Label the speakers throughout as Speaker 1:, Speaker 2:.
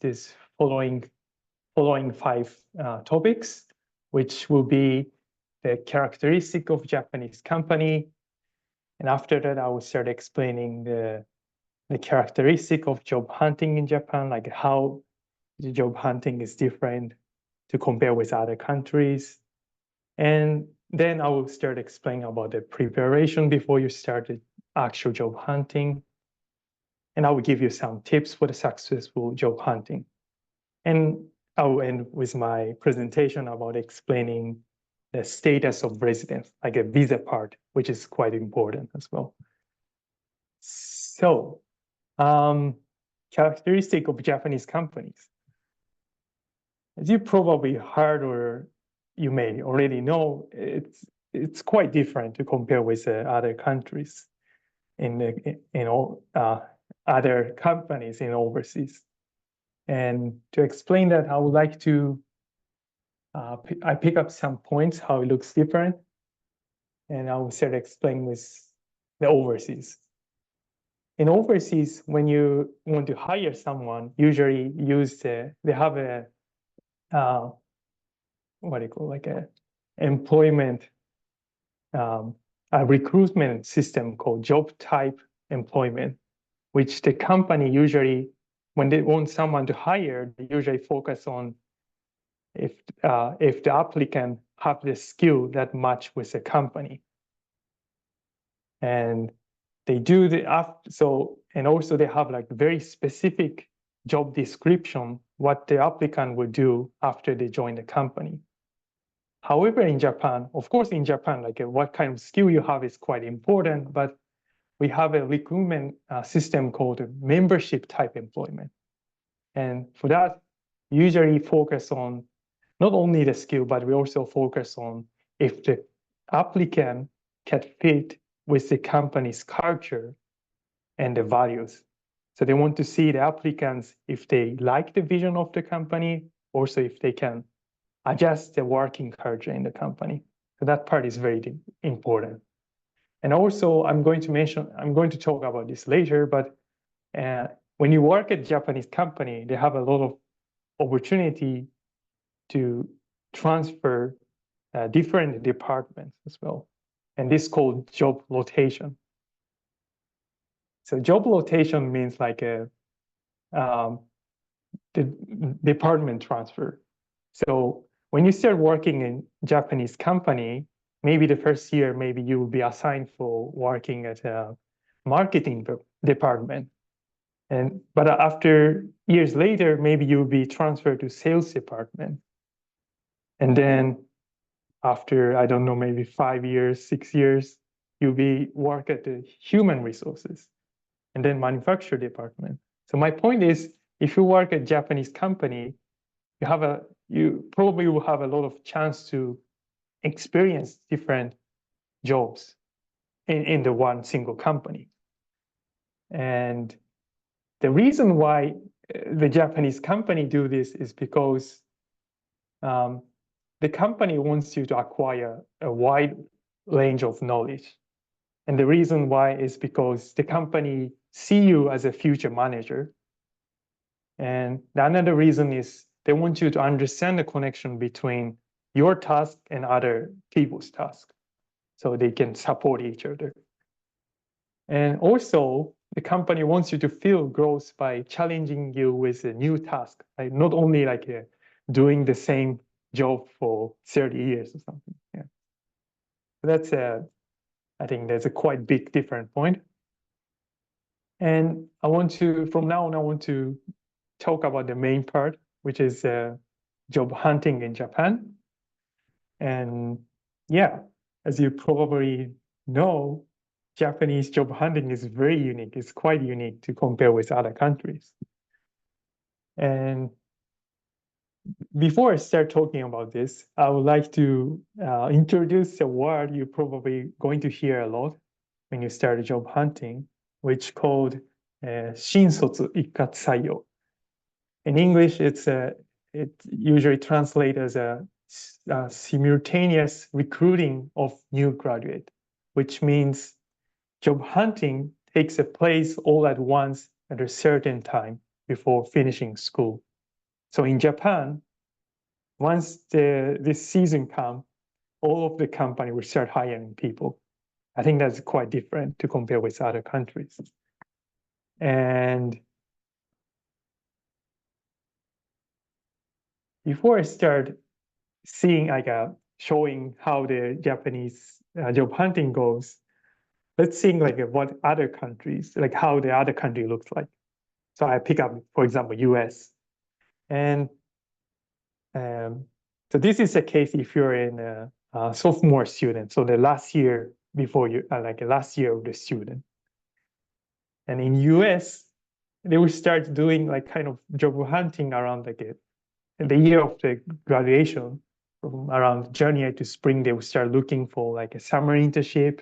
Speaker 1: this following 5 topics, which will be the characteristic of Japanese company. And after that, I will start explaining the characteristic of job hunting in Japan, like how the job hunting is different to compare with other countries. And then I will start explaining about the preparation before you start the actual job hunting. And I will give you some tips for the successful job hunting. And I will end with my presentation about explaining the status of residence, like a visa part, which is quite important as well. So, characteristic of Japanese companies. As you probably heard or you may already know, it's quite different to compare with other countries other companies in overseas. And to explain that, I would like to I pick up some points how it looks different, and I will start explaining with the overseas. In overseas, when you want to hire someone, usually they have a what do you call, like a employment a recruitment system called job type employment, which the company usually, when they want someone to hire, they usually focus on if the applicant have the skill that match with the company. And they do and also they have like very specific job description, what the applicant would do after they join the company. However, in Japan, of course, like what kind of skill you have is quite important, but we have a recruitment system called membership type employment. And for that, we usually focus on not only the skill, but we also focus on if the applicant can fit with the company's culture and the values. So they want to see the applicants if they like the vision of the company, also if they can adjust the working culture in the company. So that part is very important. And also, I'm going to talk about this later, but when you work at a Japanese company, they have a lot of opportunity to transfer different departments as well. And this is called job rotation. So job rotation means like the department transfer. So when you start working in Japanese company, maybe the first year, maybe you will be assigned for working at a marketing department. But after years later, maybe you'll be transferred to sales department. And then after, I don't know, maybe 5 years, 6 years, you'll work at the human resources and then manufacture department. So my point is, if you work at a Japanese company, you probably will have a lot of chance to experience different jobs in the one single company. And the reason why the Japanese company do this is because the company wants you to acquire a wide range of knowledge. And the reason why is because the company see you as a future manager. And another reason is they want you to understand the connection between your task and other people's task, so they can support each other. And also, the company wants you to feel growth by challenging you with a new task, like not only like doing the same job for 30 years or something. Yeah, that's I think that's a quite big different point. And from now on, I want to talk about the main part, which is job hunting in Japan. And yeah, as you probably know, Japanese job hunting is very unique. It's quite unique to compare with other countries. And before I start talking about this, I would like to introduce a word you're probably going to hear a lot when you start job hunting, which is called 新卒一括採用. In English, it usually translates as a simultaneous recruiting of new graduate, which means job hunting takes place all at once at a certain time before finishing school So in Japan, once this season comes, all of the company will start hiring people. I think that's quite different to compare with other countries. And before I start seeing showing how the Japanese job hunting goes, let's see what other countries, like how the other country looks like. So I pick up, for example, US. And so this is a case if you're in a sophomore student, so the last year before you, last year of the student. And in US, they will start doing kind of job hunting around the year of the graduation, from around January to spring. They will start looking for a summer internship.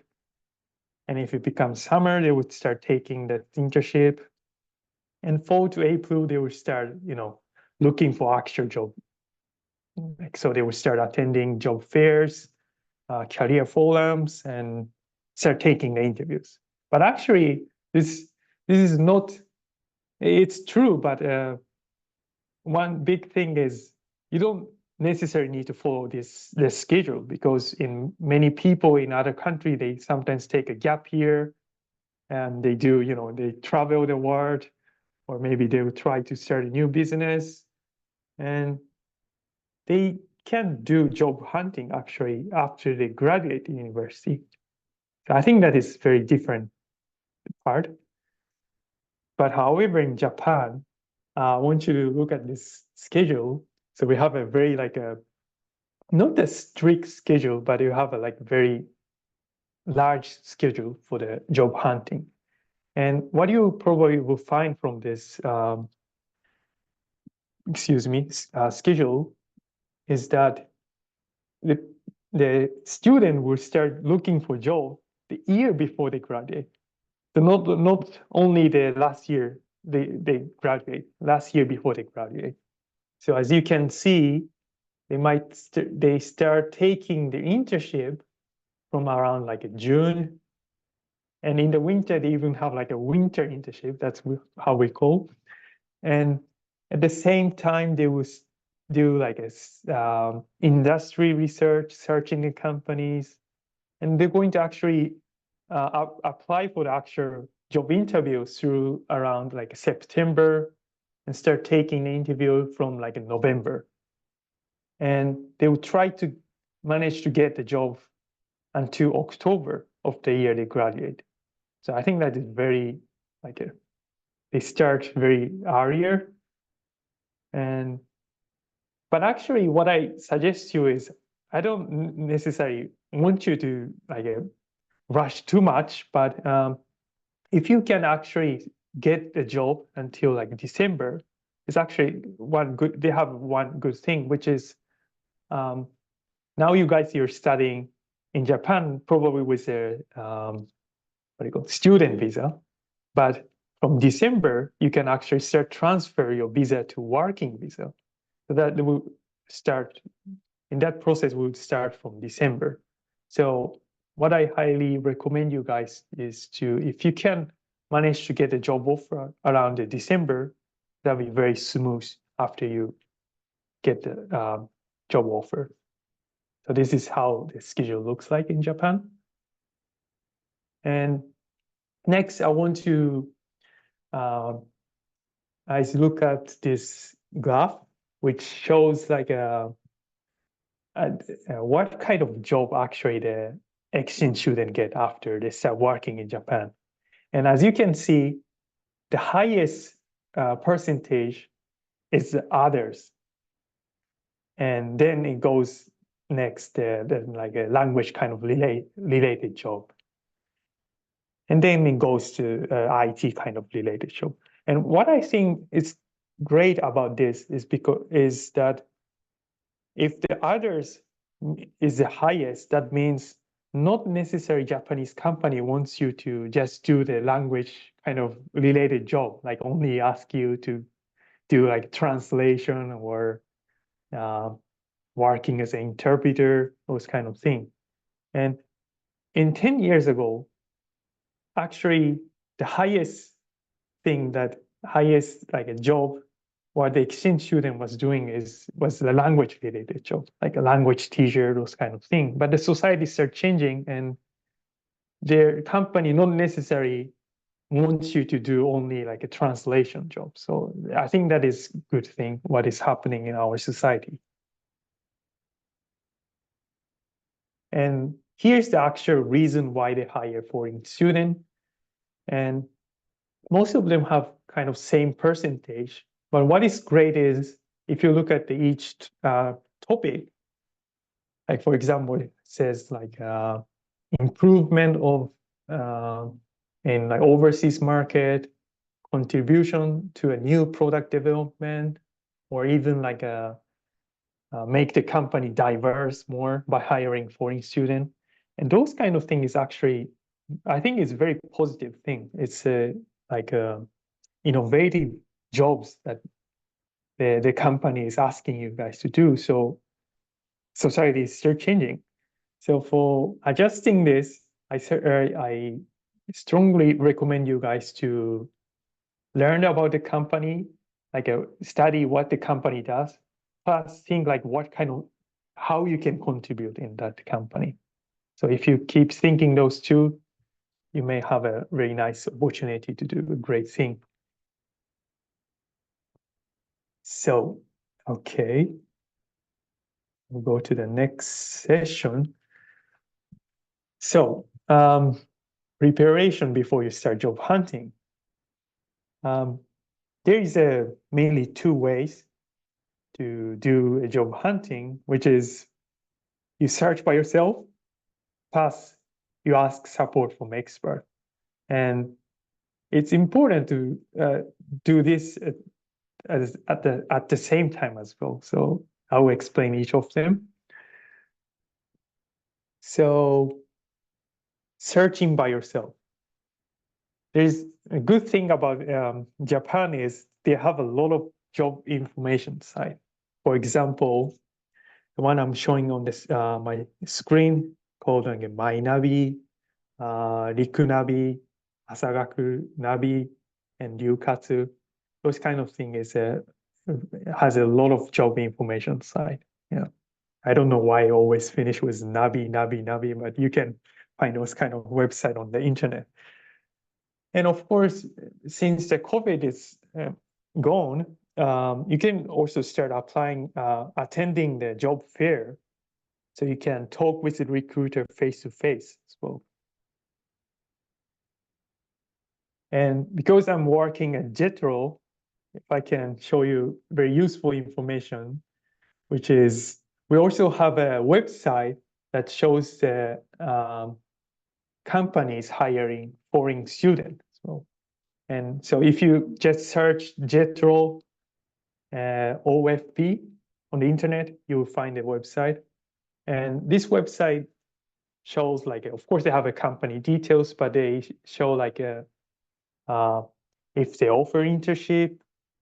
Speaker 1: And if it becomes summer, they would start taking that internship. And fall to April, they will start, looking for actual job. So they will start attending job fairs, career forums, and start taking the interviews. But actually, this is not. It's true, but one big thing is you don't necessarily need to follow this schedule, because in many people in other countries, they sometimes take a gap year, and they do, they travel the world, or maybe they will try to start a new business, and they can do job hunting actually after they graduate university. So I think that is very different part. But however, in Japan, I want you to look at this schedule. So we have a very not a strict schedule, but you have a very large schedule for the job hunting. And what you probably will find from this, schedule, is that the student will start looking for job the year before they graduate. So not only the last year they graduate, last year before they graduate. So as you can see, they start taking the internship from around June, and in the winter they even have a winter internship. That's how we call. And at the same time, they will do industry research, searching the companies, and they're going to actually apply for the actual job interviews through around September, and start taking the interview from November. And they will try to manage to get the job until October of the year they graduate. So I think that is very they start very earlier. But actually, what I suggest to you is, I don't necessarily want you to rush too much, but if you can actually get a job until December, it's actually they have one good thing, which is now you guys, you're studying in Japan, probably with a student visa, but from December, you can actually start transfer your visa to working visa. So that will start, in that process will start from December. So what I highly recommend you guys is if you can manage to get a job offer around December, that'll be very smooth after you get the job offer. So this is how the schedule looks like in Japan. And next, I want to look at this graph, which shows what kind of job actually the exchange student get after they start working in Japan. And as you can see, the highest percentage is the others. And then it goes next, then a language kind of related job. And then it goes to IT kind of related job. And what I think is great about this is that if the others is the highest, that means not necessarily Japanese company wants you to just do the language kind of related job, only ask you to do translation or working as an interpreter, those kind of things. And in 10 years ago, actually the highest thing, that highest a job what the exchange student was doing was the language related job, like a language teacher, those kind of things. But the society started changing, and their company not necessarily wants you to do only like a translation job. So I think that is good thing, what is happening in our society. And here's the actual reason why they hire foreign student. And most of them have kind of same percentage. But what is great is if you look at each topic, like for example, it says like improvement of in like overseas market, contribution to a new product development, or even like make the company diverse more by hiring foreign student. And those kind of things is actually, I think it's a very positive thing. It's like innovative jobs that the company is asking you guys to do. So society is still changing. So for adjusting this, I strongly recommend you guys to learn about the company, like study what the company does, plus think like what kind of, how you can contribute in that company. So if you keep thinking those two, you may have a very nice opportunity to do a great thing. So, okay, we'll go to the next session. So, preparation before you start job hunting. There is mainly two ways to do a job hunting, which is you search by yourself, plus you ask support from expert. And it's important to do this at the same time as well. So I will explain each of them. So searching by yourself. There's a good thing about Japan is they have a lot of job information site. For example, the one I'm showing on this my screen called Mainabi, Rikunabi, Asagaku Nabi, and Ryukatsu. Those kind of thing is has a lot of job information site. Yeah, I don't know why I always finish with Nabi, Nabi, Nabi, but you can find those kind of website on the internet. And of course, since the COVID is gone, you can also start applying, attending the job fair, so you can talk with the recruiter face to face as well. And because I'm working at JETRO, if I can show you very useful information, which is we also have a website that shows the companies hiring foreign students. And so if you just search JETRO OFP on the internet, you will find a website. And this website shows like, of course, they have a company details, but they show like if they offer internship,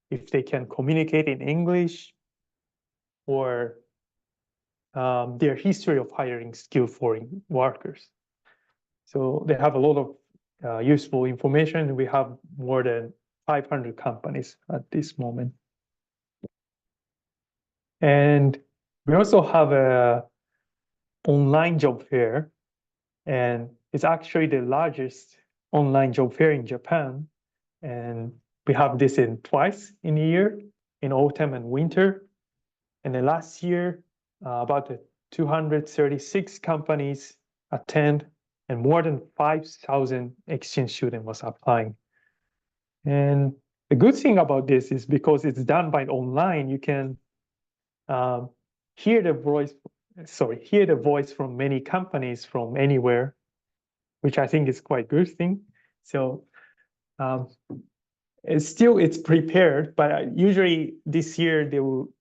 Speaker 1: if they can communicate in English, or their history of hiring skilled foreign workers. So they have a lot of useful information. We have more than 500 companies at this moment. And we also have a online job fair, and it's actually the largest online job fair in Japan. And we have this in twice in a year, in autumn and winter. And then last year, about 236 companies attend, and more than 5,000 exchange students was applying. And the good thing about this is because it's done by online, you can hear the voice from many companies from anywhere, which I think is quite good thing. So it's prepared, but usually this year they will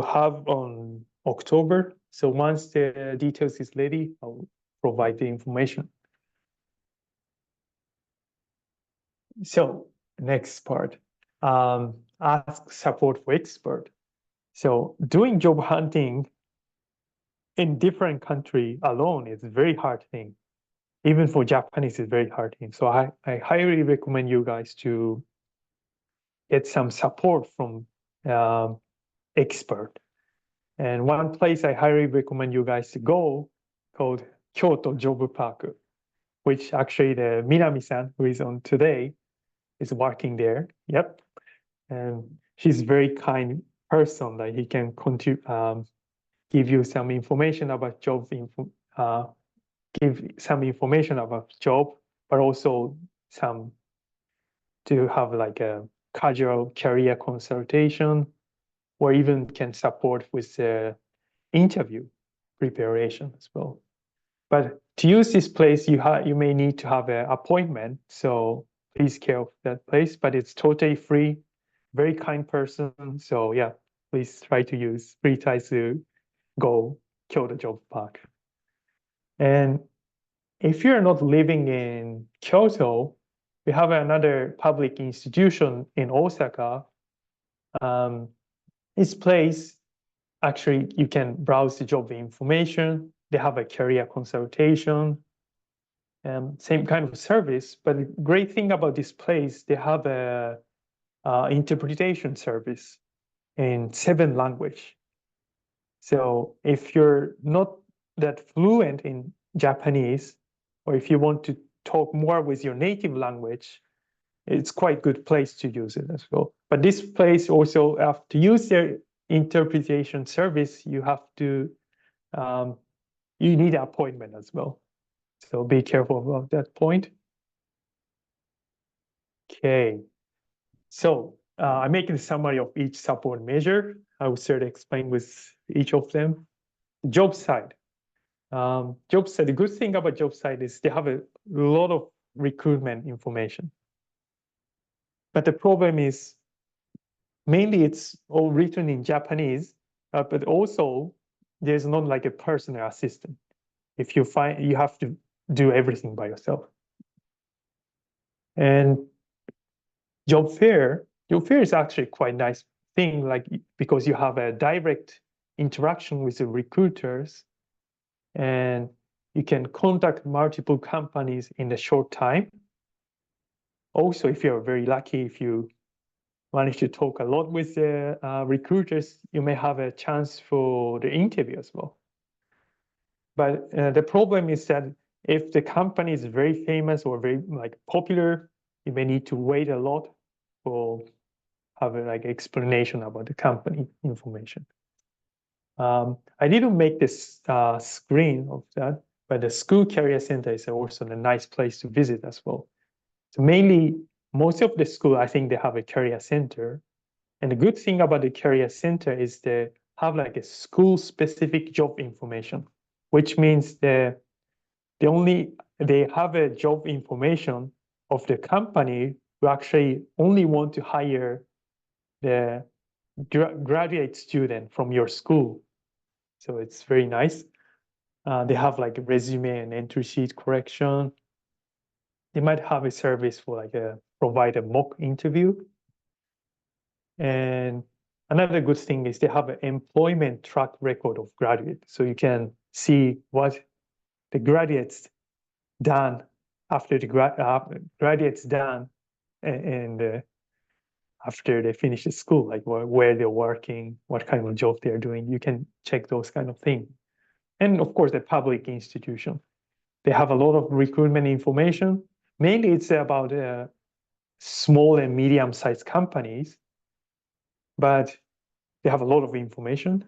Speaker 1: have on October. So once the details is ready, I'll provide the information. So next part, ask support for expert. So doing job hunting in different country alone is a very hard thing. Even for Japanese, it's very hard thing. So I highly recommend you guys to get some support from expert. And one place I highly recommend you guys to go called Kyoto Job Park, which actually the Minami-san, who is on today, is working there. Yep. And she's a very kind person. Like he can give you some information about give some information about job, but also some to have like a casual career consultation, or even can support with the interview preparation as well. But to use this place, you may need to have an appointment. So please care of that place. But it's totally free. Very kind person. So yeah, please try to go Kyoto Job Park. And if you're not living in Kyoto, we have another public institution in Osaka. This place, actually, you can browse the job information. They have a career consultation, same kind of service. But the great thing about this place, they have a interpretation service in 7 languages. So if you're not that fluent in Japanese, or if you want to talk more with your native language, it's quite good place to use it as well. But this place also, to use their interpretation service, you need an appointment as well. So be careful about that point. Okay. So I'm making a summary of each support measure. I will start to explain with each of them. Job site. The good thing about job site is they have a lot of recruitment information. But the problem is mainly it's all written in Japanese, but also there's not like a personal assistant. If you have to do everything by yourself. And job fair is actually quite nice thing, like because you have a direct interaction with the recruiters, and you can contact multiple companies in a short time. Also, if you're very lucky, if you manage to talk a lot with the recruiters, you may have a chance for the interview as well. But the problem is that if the company is very famous or very like popular, you may need to wait a lot for have a like explanation about the company information. I didn't make this screen of that, but the school career center is also a nice place to visit as well. So mainly, most of the school, I think they have a career center. And the good thing about the career center is they have like a school-specific job information, which means they have a job information of the company who actually only want to hire the graduate student from your school. So it's very nice. They have like a resume and entry sheet correction. They might have a service for like provide a mock interview. And another good thing is they have an employment track record of graduates. So you can see what the graduates done after the graduates done and after they finish the school, like where they're working, what kind of job they're doing. You can check those kind of things. And of course, the public institution. They have a lot of recruitment information. Mainly it's about small and medium-sized companies, but they have a lot of information.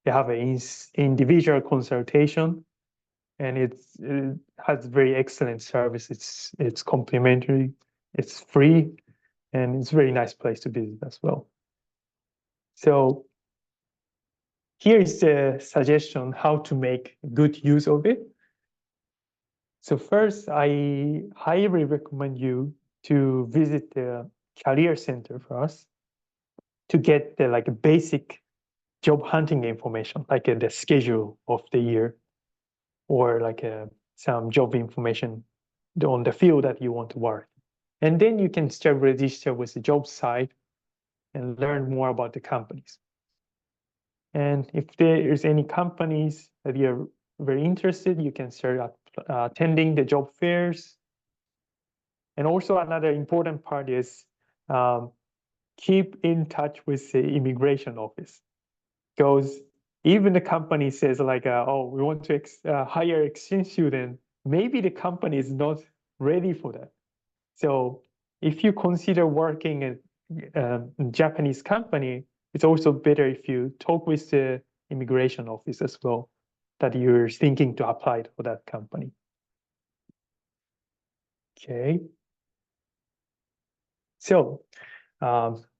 Speaker 1: They have an individual consultation, and it has very excellent service. It's complimentary, it's free, and it's a very nice place to visit as well. So here is the suggestion how to make good use of it. So first, I highly recommend you to visit the career center first to get the like basic job hunting information, like the schedule of the year, or like some job information on the field that you want to work. And then you can start register with the job site and learn more about the companies. And if there is any companies that you're very interested, you can start attending the job fairs. And also another important part is keep in touch with the immigration office, because even the company says like, oh, we want to hire exchange student, maybe the company is not ready for that. So if you consider working at a Japanese company, it's also better if you talk with the immigration office as well, that you're thinking to apply for that company. Okay. So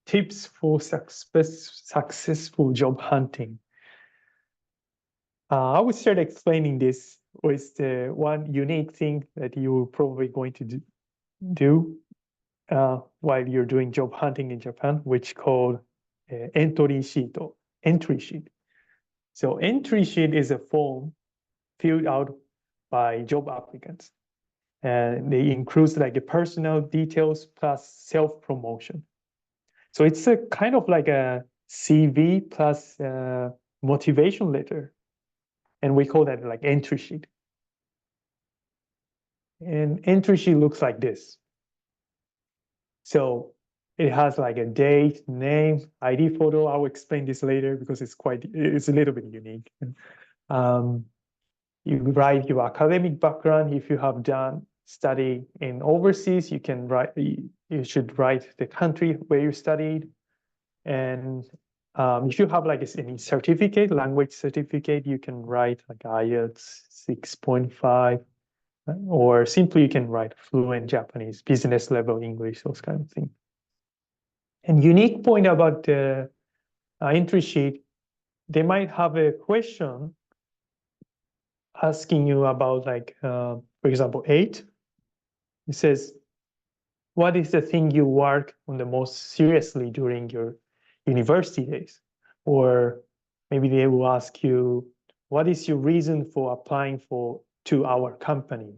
Speaker 1: tips for successful job hunting. I would start explaining this with the one unique thing that you're probably going to do while you're doing job hunting in Japan, which called entry sheet. So entry sheet is a form filled out by job applicants. And they include like the personal details plus self-promotion. So it's a kind of like a CV plus motivation letter. And we call that like entry sheet. And entry sheet looks like this. So it has like a date, name, ID photo. I'll explain this later because it's a little bit unique. You write your academic background. If you have done study in overseas, you can write. You should write the country where you studied, and if you have like any certificate, language certificate, you can write like IELTS 6.5, or simply you can write fluent Japanese, business level English, those kind of things. And unique point about the entry sheet, they might have a question asking you about like, for example, 8. It says, what is the thing you work on the most seriously during your university days? Or maybe they will ask you, what is your reason for applying to our company?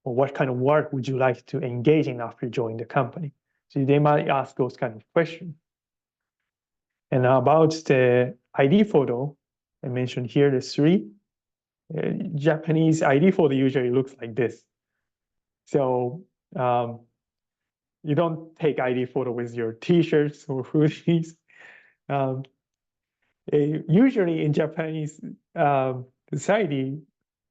Speaker 1: Or what kind of work would you like to engage in after joining the company? So they might ask those kind of questions. And about the ID photo, I mentioned here the 3. Japanese ID photo usually looks like this. So you don't take ID photo with your t-shirts or hoodies. Usually in Japanese society,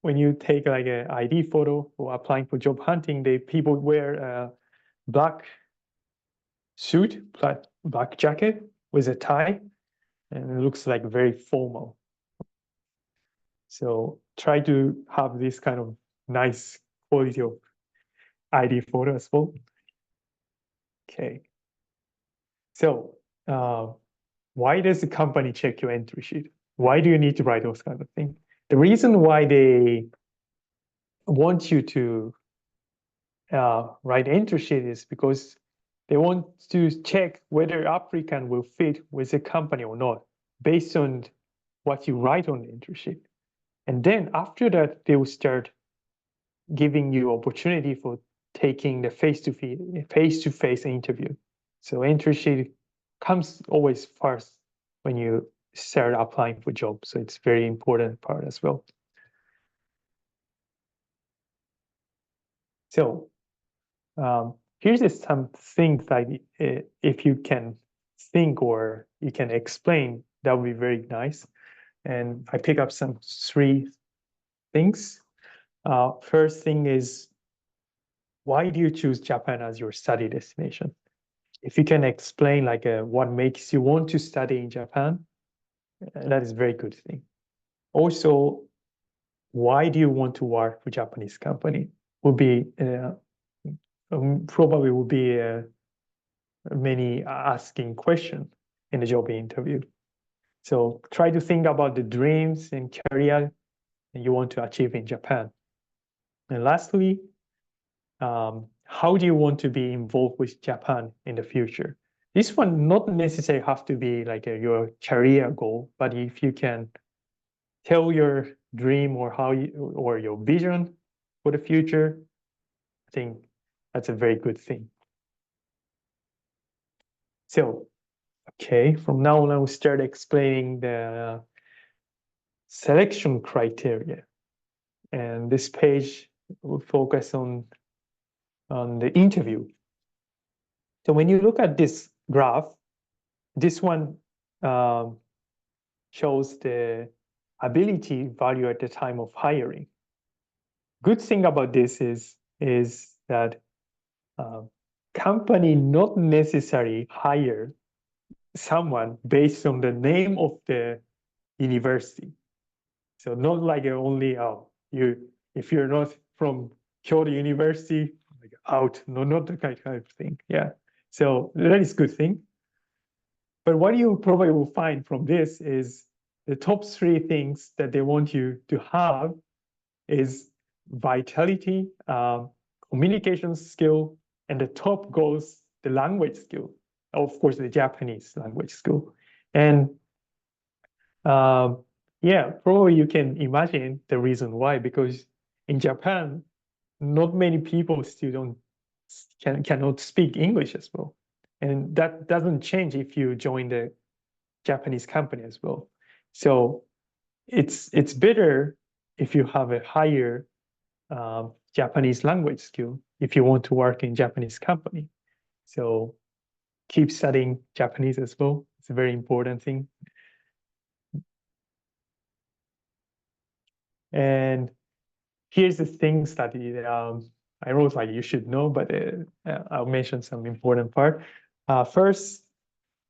Speaker 1: when you take like an ID photo or applying for job hunting, people wear a black suit, black jacket with a tie, and it looks like very formal. So try to have this kind of nice quality of ID photo as well. Okay. So why does the company check your entry sheet? Why do you need to write those kind of things? The reason why they want you to write entry sheet is because they want to check whether applicant will fit with the company or not, based on what you write on the entry sheet. And then after that, they will start giving you opportunity for taking the face-to-face interview. So entry sheet comes always first when you start applying for jobs. So it's very important part as well. So here's some things like if you can think or you can explain, that would be very nice. And I pick up some 3 things. First thing is, why do you choose Japan as your study destination? If you can explain like what makes you want to study in Japan, that is a very good thing. Also, why do you want to work for Japanese company? Would be probably would be many asking question in the job interview. So try to think about the dreams and career you want to achieve in Japan. And lastly, how do you want to be involved with Japan in the future? This one not necessarily have to be like your career goal, but if you can tell your dream or your vision for the future, I think that's a very good thing. So, okay, from now on, I will start explaining the selection criteria. And this page will focus on the interview. So when you look at this graph, this one shows the ability value at the time of hiring. Good thing about this is that company not necessarily hire someone based on the name of the university. So not like only if you're not from Kyoto University, like out, no, not the kind of thing. Yeah. So that is good thing. But what you probably will find from this is the top three things that they want you to have is vitality, communication skill, and the top goes the language skill. Of course, the Japanese language skill. And yeah, probably you can imagine the reason why, because in Japan, not many people still cannot speak English as well. And that doesn't change if you join the Japanese company as well. So it's better if you have a higher Japanese language skill if you want to work in Japanese company. So keep studying Japanese as well. It's a very important thing. And here's the things that I wrote like you should know, but I'll mention some important part. First,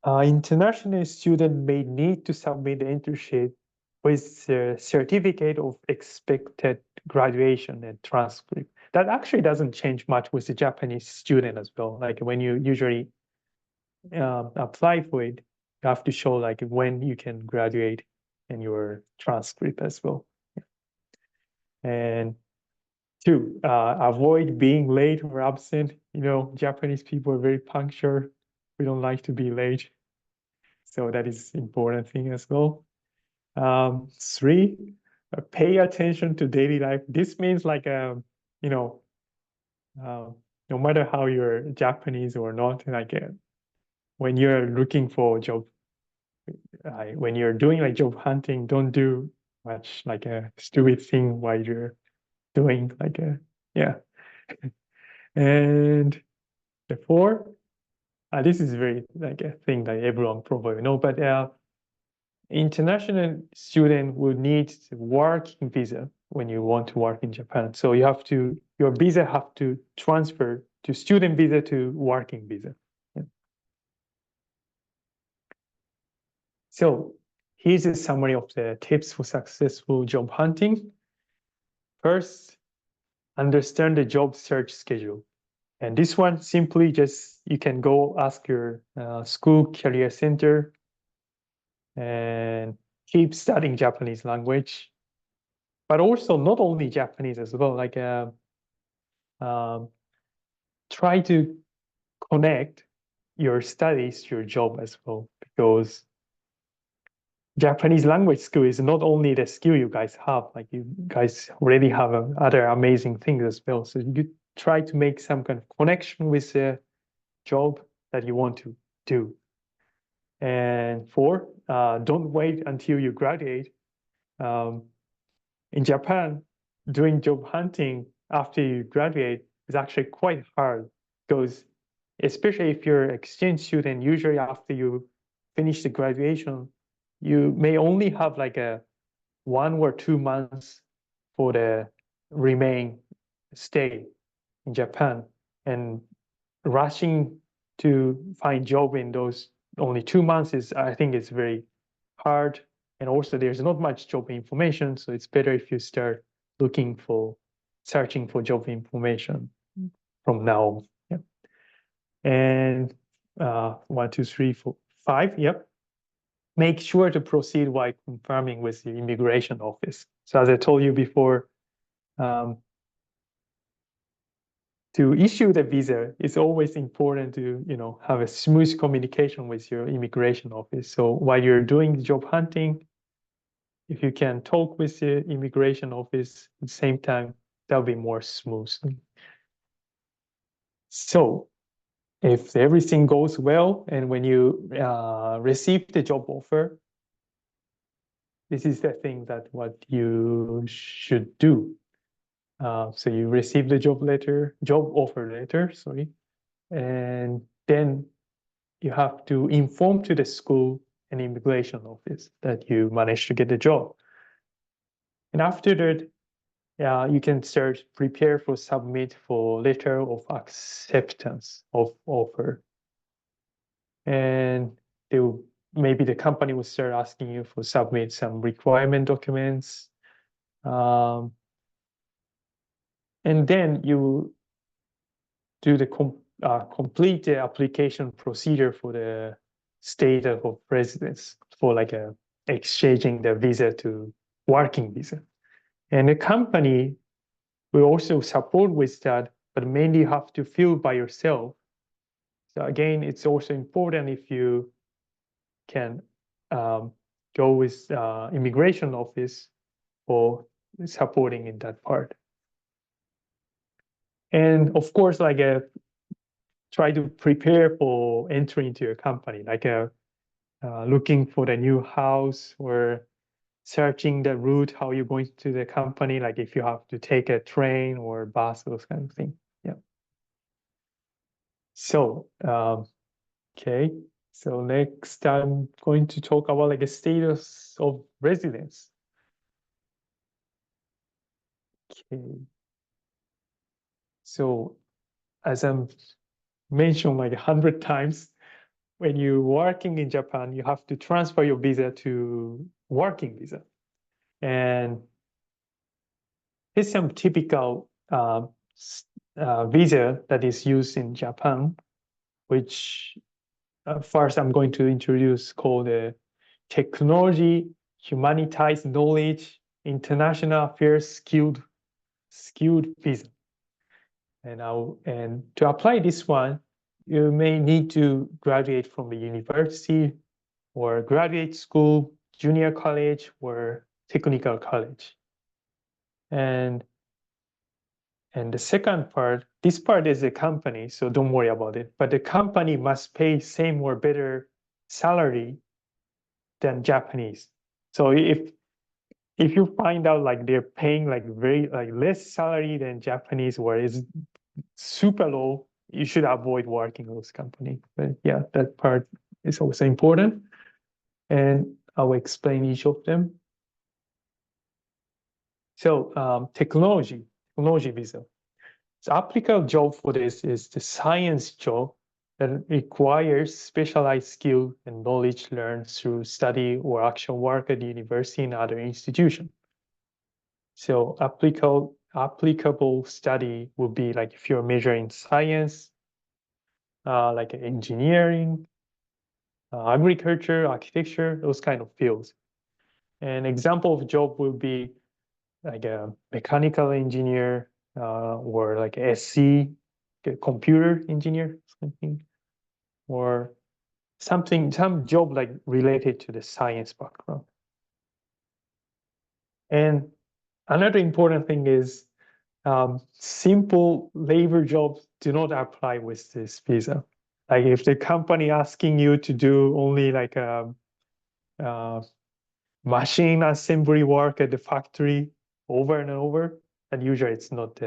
Speaker 1: international student may need to submit the internship with the certificate of expected graduation and transcript. That actually doesn't change much with the Japanese student as well. Like when you usually apply for it, you have to show like when you can graduate and your transcript as well. And two, avoid being late or absent. You know, Japanese people are very punctual. We don't like to be late. So that is important thing as well. Three, pay attention to daily life. This means like, you know, no matter how you're Japanese or not, like when you're looking for a job, when you're doing like job hunting, don't do much like a stupid thing while you're doing like a, yeah. And the four, this is very like a thing that everyone probably know, but international student will need working visa when you want to work in Japan. So you have to, your visa have to transfer to student visa to working visa. Yeah. So here's a summary of the tips for successful job hunting. First, understand the job search schedule. And this one simply just, you can go ask your school career center and keep studying Japanese language, but also not only Japanese as well, like try to connect your studies to your job as well, because Japanese language skill is not only the skill you guys have, like you guys already have other amazing things as well. So you try to make some kind of connection with the job that you want to do. And four, don't wait until you graduate. In Japan, doing job hunting after you graduate is actually quite hard, because especially if you're an exchange student, usually after you finish the graduation, you may only have like a 1 or 2 months for the remain stay in Japan, and rushing to find job in those only 2 months is, I think it's very hard. And also there's not much job information. So it's better if you start searching for job information from now. Yeah. And 1, 2, 3, 4, 5. Yep. Make sure to proceed while confirming with the immigration office. So as I told you before, to issue the visa, it's always important to, have a smooth communication with your immigration office. So while you're doing job hunting, if you can talk with the immigration office at the same time, that'll be more smooth. So if everything goes well, and when you receive the job offer, this is the thing that what you should do. So you receive the job offer letter, sorry, and then you have to inform to the school and immigration office that you managed to get the job. And after that, you can start prepare for submit for letter of acceptance of offer. And maybe the company will start asking you for submit some requirement documents. And then you do the complete the application procedure for the status of residence for like exchanging the visa to working visa. And the company will also support with that, but mainly you have to fill by yourself. So again, it's also important if you can go with immigration office for supporting in that part. And of course, like try to prepare for entering into a company, like looking for the new house or searching the route, how you're going to the company, like if you have to take a train or bus, those kind of things. Yeah. So, okay. So next I'm going to talk about like a status of residence. Okay. So as I'm mentioned like 100 times, when you're working in Japan, you have to transfer your visa to working visa. And here's some typical visa that is used in Japan, which first I'm going to introduce called the Technology, Humanities, Knowledge, International Affairs Skilled Visa. And to apply this one, you may need to graduate from the university or graduate school, junior college, or technical college. And the second part, this part is a company, so don't worry about it. But the company must pay same or better salary than Japanese. So if you find out like they're paying like very like less salary than Japanese, or is super low, you should avoid working in those companies. But yeah, that part is also important. And I'll explain each of them. So technology visa. The applicable job for this is the science job that requires specialized skill and knowledge learned through study or actual work at the university and other institutions. So applicable study would be like if you're majoring in science, like engineering, agriculture, architecture, those kind of fields. An example of job will be like a mechanical engineer or like a SC, a computer engineer, something, or some job like related to the science background. And another important thing is simple labor jobs do not apply with this visa. Like if the company asking you to do only like a machine assembly work at the factory over and over, and usually it's not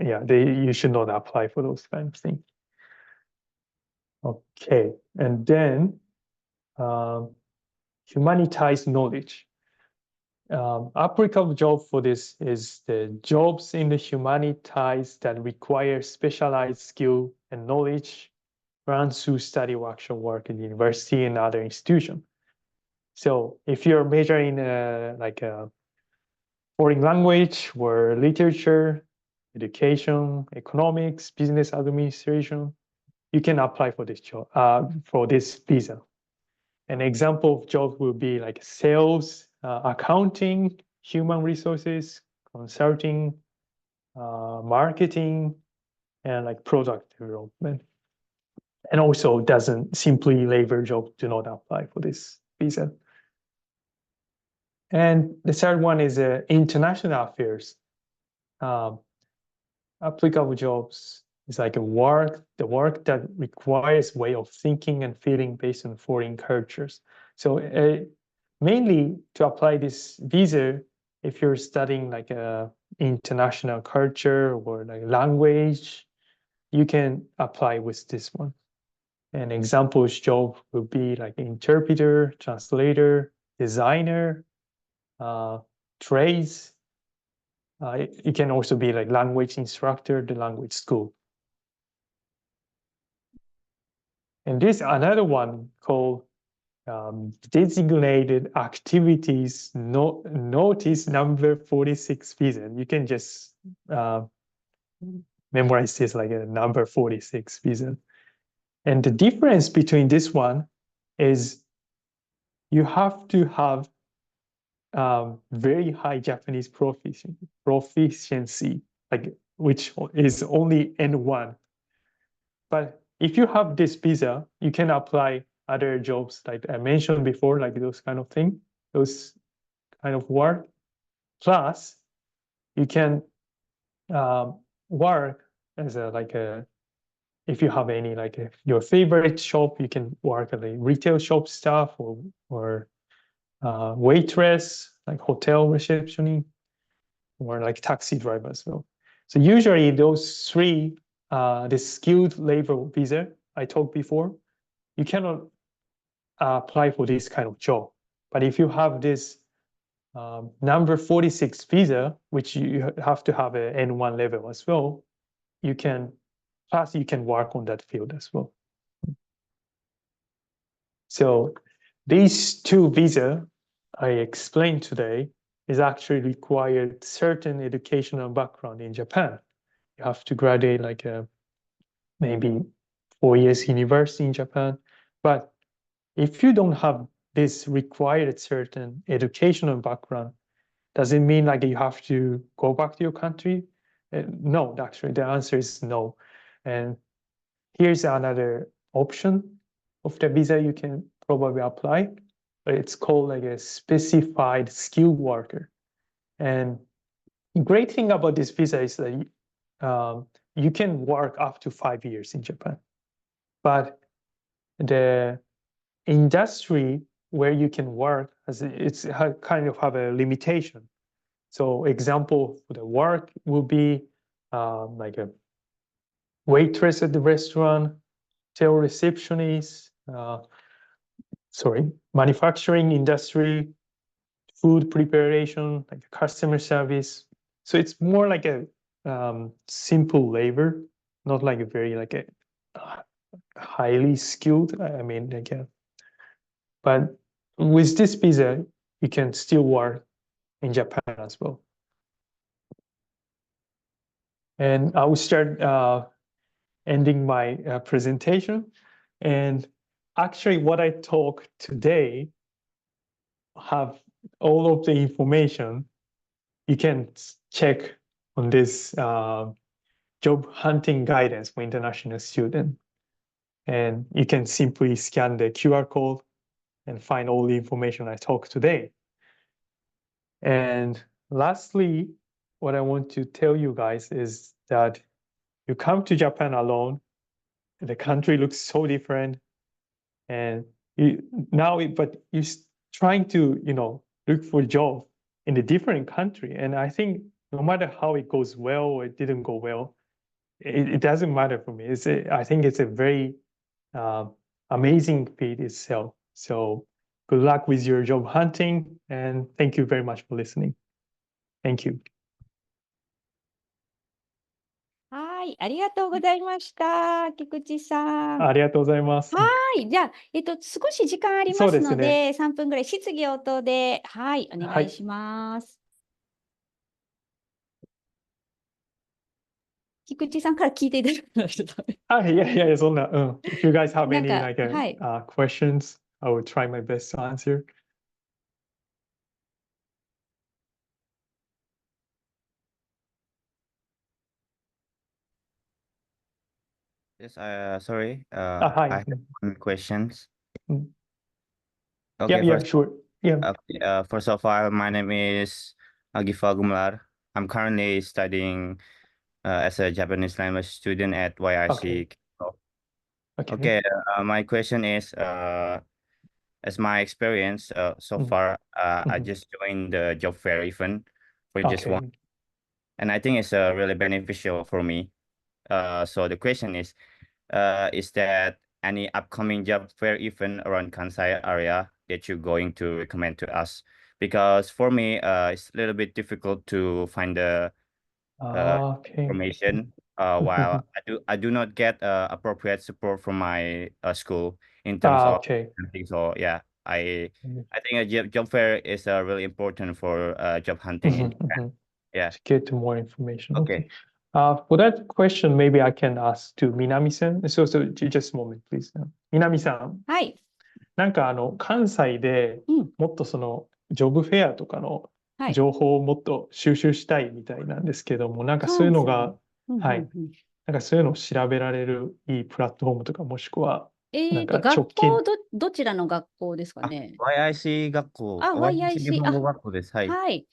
Speaker 1: you should not apply for those kind of things. Okay, and then humanitized knowledge. Applicable job for this is the jobs in the humanities that require specialized skill and knowledge run through study or actual work in the university and other institutions. So if you're majoring like a foreign language or literature, education, economics, business administration, you can apply for this job, for this visa. An example of jobs will be like sales, accounting, human resources, consulting, marketing, and like product development. And also doesn't simply labor job do not apply for this visa. And the third one is international affairs. Applicable jobs is like the work that requires way of thinking and feeling based on foreign cultures. So mainly to apply this visa, if you're studying like a international culture or like language, you can apply with this one. An example job would be like interpreter, translator, designer, trades. It can also be like language instructor, the language school. And there's another one called designated activities notice number 46 visa. You can just memorize this like a number 46 visa. And the difference between this one is you have to have very high Japanese proficiency, like which is only N1. But if you have this visa, you can apply other jobs like I mentioned before, like those kind of thing, those kind of work. Plus, you can work as if you have any your favorite shop, you can work at a retail shop staff or waitress, like hotel receptionist, or like taxi driver as well. So usually those three, the skilled labor visa I talked before, you cannot apply for this kind of job. But if you have this number 46 visa, which you have to have an N1 level as well, you can work on that field as well. So these two visa I explained today is actually required certain educational background in Japan. You have to graduate like maybe 4 years university in Japan. But if you don't have this required certain educational background, does it mean like you have to go back to your country? No, actually, the answer is no. And here's another option of the visa you can probably apply. It's called like a specified skilled worker. And the great thing about this visa is that you can work up to 5 years in Japan. But the industry where you can work it's kind of have a limitation. So example for the work will be like a waitress at the restaurant, hotel receptionist, manufacturing industry, food preparation, like customer service. So it's more like a simple labor, not like a very like a highly skilled. I mean, like but with this visa, you can still work in Japan as well. And I will start ending my presentation. And actually, what I talk today have all of the information you can check on this job hunting guidance for international students. And you can simply scan the QR code and find all the information I talked today. And lastly, what I want to tell you guys is that you come to Japan alone, the country looks so different, and but you're trying to look for a job in a different country. And I think no matter how it goes well or it didn't go well, it doesn't matter for me. I think it's a very amazing feat itself. So good luck with your job hunting, and thank you very much for listening. Thank you.
Speaker 2: はい、ありがとうございました、菊池さん。
Speaker 1: ありがとうございます。
Speaker 2: はい、じゃあ、少し時間ありますので、3分ぐらい質疑応答で、はい、お願いします。菊池さんから聞いていただくのはちょっと。
Speaker 1: いや、そんな、If you guys have any questions, I will try my best to answer.
Speaker 3: Yes, sorry.
Speaker 1: Hi.
Speaker 3: I have one questions.
Speaker 1: Okay, yeah, sure. Yeah.
Speaker 3: Okay, first of all, my name is Agifa Gumlar. I'm currently studying as a Japanese language student at YIC. Okay, my question is, as my experience so far, I just joined the job fair event for just one, and I think it's really beneficial for me. So the question is that any upcoming job fair event around Kansai area that you're going to recommend to us? Because for me, it's a little bit difficult to find the
Speaker 1: Okay.
Speaker 3: information while I do not get appropriate support from my school in terms of
Speaker 1: Okay.
Speaker 3: hunting. So yeah, I think a job fair is really important for job hunting in Japan. Yeah.
Speaker 1: To get more information. Okay.
Speaker 3: Okay.
Speaker 1: For that question, maybe I can ask to Minami-san. Just a moment, please. Minami-san、
Speaker 2: はい。
Speaker 1: なんか関西でもっとそのジョブフェアとかの
Speaker 2: はい。
Speaker 1: 情報をもっと収集したいみたいなんですけども、なんかそういうのが、はい、なんかそういうのを調べられるいいプラットフォームとか、もしくは、なんか直
Speaker 2: 学
Speaker 1: 近。
Speaker 2: 校どちらの学校ですかね。
Speaker 3: YIC 学校、YIC 日本語学校です。はい。
Speaker 2: はい。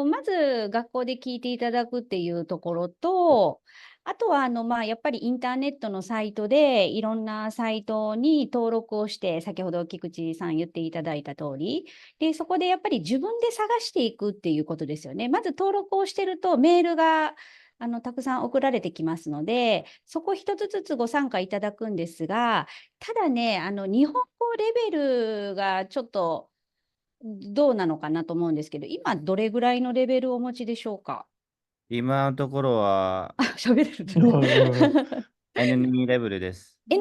Speaker 2: まず学校で聞いていただくっていうところと、あとはやっぱりインターネットのサイトでいろんなサイトに登録をして、先ほど菊池さん言っていただいた通り、で、そこでやっぱり自分で探していくっていうことですよね。まず登録をしてるとメールがたくさん送られてきますので、そこ一つずつご参加いただくんですが、ただね、日本語レベルがちょっとどうなのかなと思うんですけど、今どれぐらいのレベルをお持ちでしょうか？
Speaker 3: 今のところは、
Speaker 2: 喋れる。
Speaker 3: N2 レベルです。
Speaker 2: N2？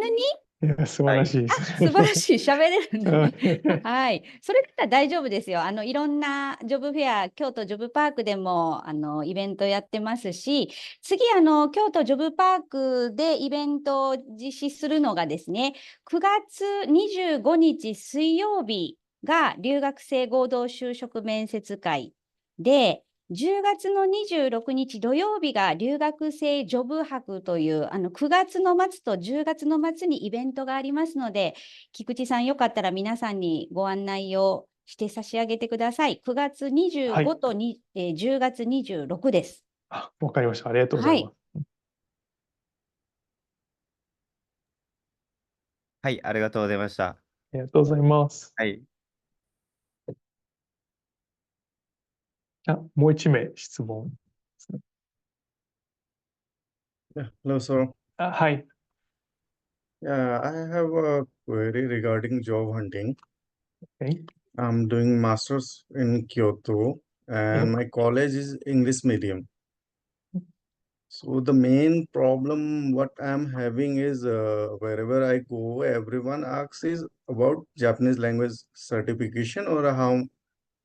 Speaker 1: いや、素晴らしいです
Speaker 2: 素晴らしい、喋れるんだね。
Speaker 1: は
Speaker 2: はい。それだったら大丈夫ですよ。いろんなジョブフェア、京都ジョブパークでも、イベントやってますし、次、京都ジョブパークでイベントを実施するのがですね、9月25日水曜日が留学生合同就職面接会で、10月の26日土曜日が留学生ジョブ博という9月の末と10月の末にイベントがありますので、菊池さんよかったら皆さんにご案内をして差し上げてください。9月25と10月26です。
Speaker 1: わかりました。ありがとうございます。
Speaker 3: はい、ありがとうございました。
Speaker 1: ありがとうございます。
Speaker 3: はい。
Speaker 1: もう一名質問ですね。
Speaker 4: Hello, sir.
Speaker 1: Hi.
Speaker 4: Yeah, I have a query regarding job hunting.
Speaker 1: Okay.
Speaker 4: I'm doing masters in Kyoto, and my college is English medium. So the main problem what I'm having is wherever I go, everyone asks is about Japanese language certification or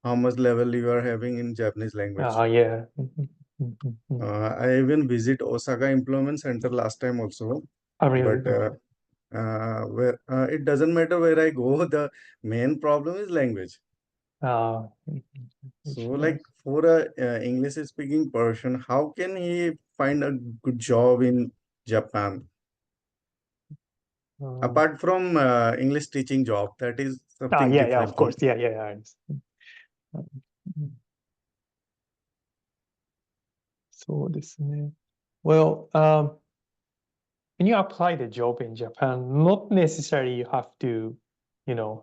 Speaker 4: how much level you are having in Japanese language.
Speaker 1: Yeah.
Speaker 4: I even visit Osaka Employment Center last time also,
Speaker 1: Really?
Speaker 4: but where it doesn't matter where I go, the main problem is language. So like for a English speaking person, how can he find a good job in Japan? Apart from English teaching job, that is something
Speaker 1: yeah,
Speaker 4: different.
Speaker 1: of course. Yeah. I understand. そうですね。Well, when you apply the job in Japan, not necessarily you have to,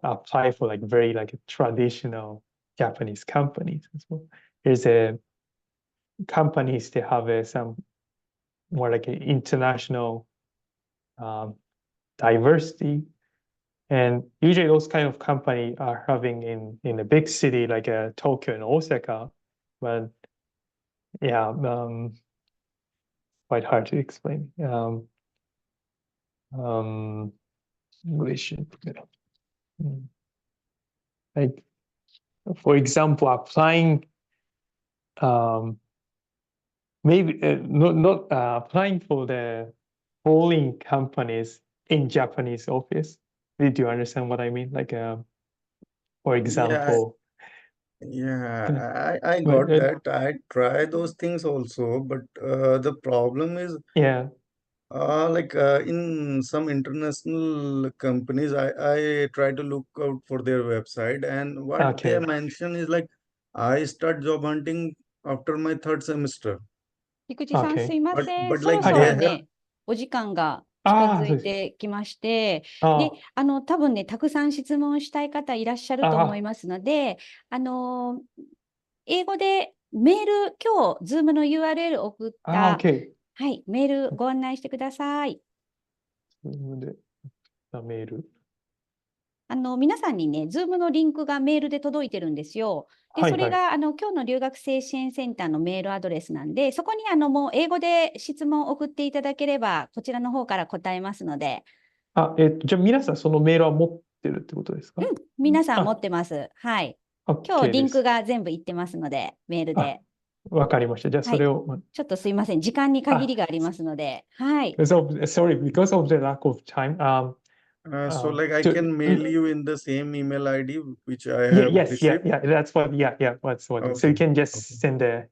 Speaker 1: apply for like very like traditional Japanese companies as well. There's companies that have some more like an international diversity, and usually those kind of company are having in a big city like Tokyo and Osaka, but yeah, quite hard to explain. English. Like, for example, applying, maybe not applying for the polling companies in Japanese office. Did you understand what I mean? Like, for example.
Speaker 4: Yeah, I got that. I try those things also, but the problem is, in some international companies, I try to look out for their website, and what they mention is like, I start job hunting after my third semester.
Speaker 2: 菊池さん、すいません。
Speaker 4: But
Speaker 2: そろ
Speaker 4: like
Speaker 2: そ
Speaker 4: they
Speaker 2: ろ
Speaker 4: have
Speaker 2: ね、お時間が近づいてきまして、で、多分ね、たくさん質問したい方いらっしゃると思いますので、英語でメール、今日、ズームの URL 送った、はい、メールご案内してください。
Speaker 1: ズームでメール。
Speaker 2: 皆さんにね、Zoom のリンクがメールで届いてるんですよ。で、
Speaker 1: はい
Speaker 2: それが今日の留学生支援センターのメールアドレスなんで、そこにもう英語で質問を送っていただければ、こちらの方から答えますので、
Speaker 1: じゃあ皆さんそのメールは持ってるってことですか？
Speaker 2: 皆さん持ってます。はい。今日
Speaker 1: OK
Speaker 2: リンク
Speaker 1: です。
Speaker 2: が全部いってますので、メールで。
Speaker 1: わかりました。じゃあそれを、
Speaker 2: ちょっとすいません。時間に限りがありますので、はい。
Speaker 1: sorry, because of the lack of time,
Speaker 4: So like I
Speaker 1: to,
Speaker 4: can mail you in the same email ID which I have
Speaker 1: yes,
Speaker 4: received.
Speaker 1: that's what, that's what. So you
Speaker 4: Okay.
Speaker 1: can just
Speaker 4: Okay.
Speaker 1: send a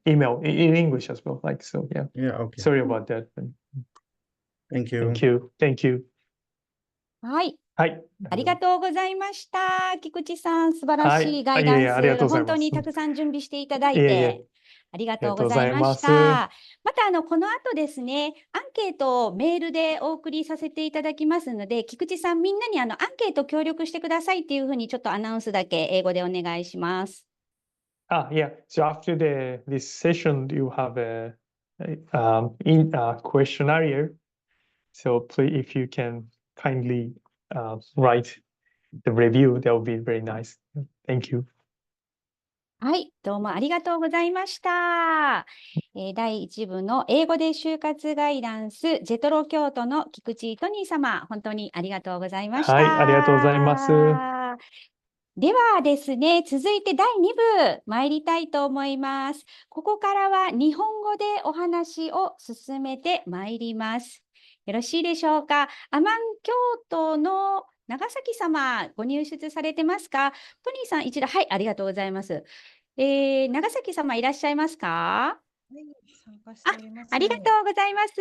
Speaker 1: email in English as well, like so. Yeah.
Speaker 4: Yeah. Okay.
Speaker 1: Sorry about that.
Speaker 4: Thank you.
Speaker 1: Thank you. Thank you.
Speaker 2: はい。
Speaker 1: はい。
Speaker 2: ありがとうございました。菊池さん、素晴ら
Speaker 1: はい。
Speaker 2: しいガイダン
Speaker 1: いえいえ、ありがとう
Speaker 2: ス、
Speaker 1: ございます。
Speaker 2: 本当にたくさん準備していただい
Speaker 1: いえいえ、
Speaker 2: て、ありがとう
Speaker 1: ありがとうご
Speaker 2: ございまし
Speaker 1: ざいます。
Speaker 2: た。また、この後ですね、アンケートをメールでお送りさせていただきますので、菊池さん、みんなにアンケート協力してくださいっていうふうに、ちょっとアナウンスだけ英語でお願いします。
Speaker 1: Yeah. So after this session, you have a questionnaire. So please, if you can kindly write the review, that would be very nice. Thank you.
Speaker 2: はい、どうもありがとうございました。第1部の英語で就活ガイダンス、ジェトロ京都の菊池トニー様、本当にありがとうございました。
Speaker 1: はい、ありがとうございます。
Speaker 2: ではですね、続いて第2部参りたいと思います。ここからは日本語でお話を進めてまいります。よろしいでしょうか。アマン京都の長崎様、ご入室されてますか？トニーさん、一度、はい、ありがとうございます。長崎様いらっしゃいますか？
Speaker 5: はい、参加しております。
Speaker 2: ありがとうございます。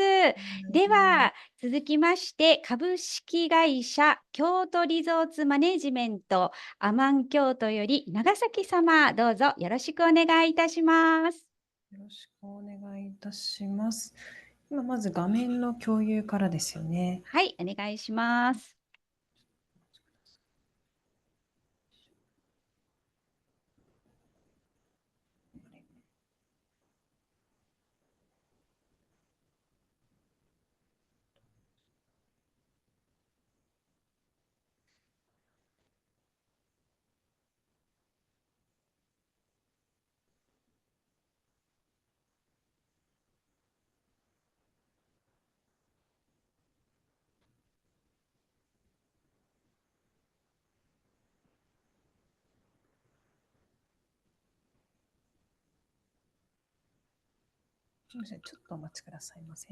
Speaker 2: では、続きまして、株式会社京都リゾーツマネジメントアマン京都より長崎様、どうぞよろしくお願いいたします。
Speaker 5: よろしくお願いいたします。今まず画面の共有からですよね。
Speaker 2: はい、お願いします。
Speaker 5: すみません、ちょっとお待ちくださいませ。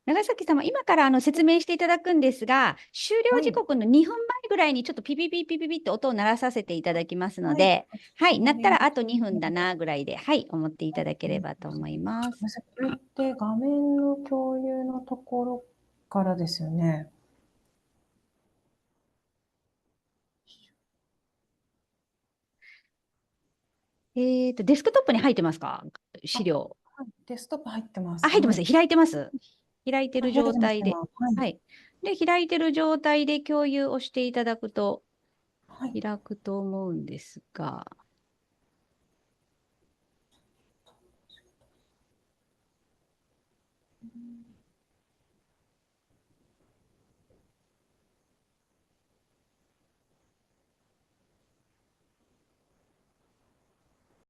Speaker 2: 長崎様、今から説明していただくんですが、終了時刻の2分前ぐらいにちょっとピピピピピピって音を鳴らさせていただきますので、はい、鳴ったらあと2分だなぐらいで、はい、思っていただければと思います。
Speaker 5: これって画面の共有のところからですよね。
Speaker 2: デスクトップに入ってますか？資料。
Speaker 5: デスクトップ入ってます。
Speaker 2: あ、入ってます。開いてます。開いてる状態で。
Speaker 5: はい。
Speaker 2: で、開いてる状態で共有をしていただくと、
Speaker 5: はい。
Speaker 2: 開くと思うんですが。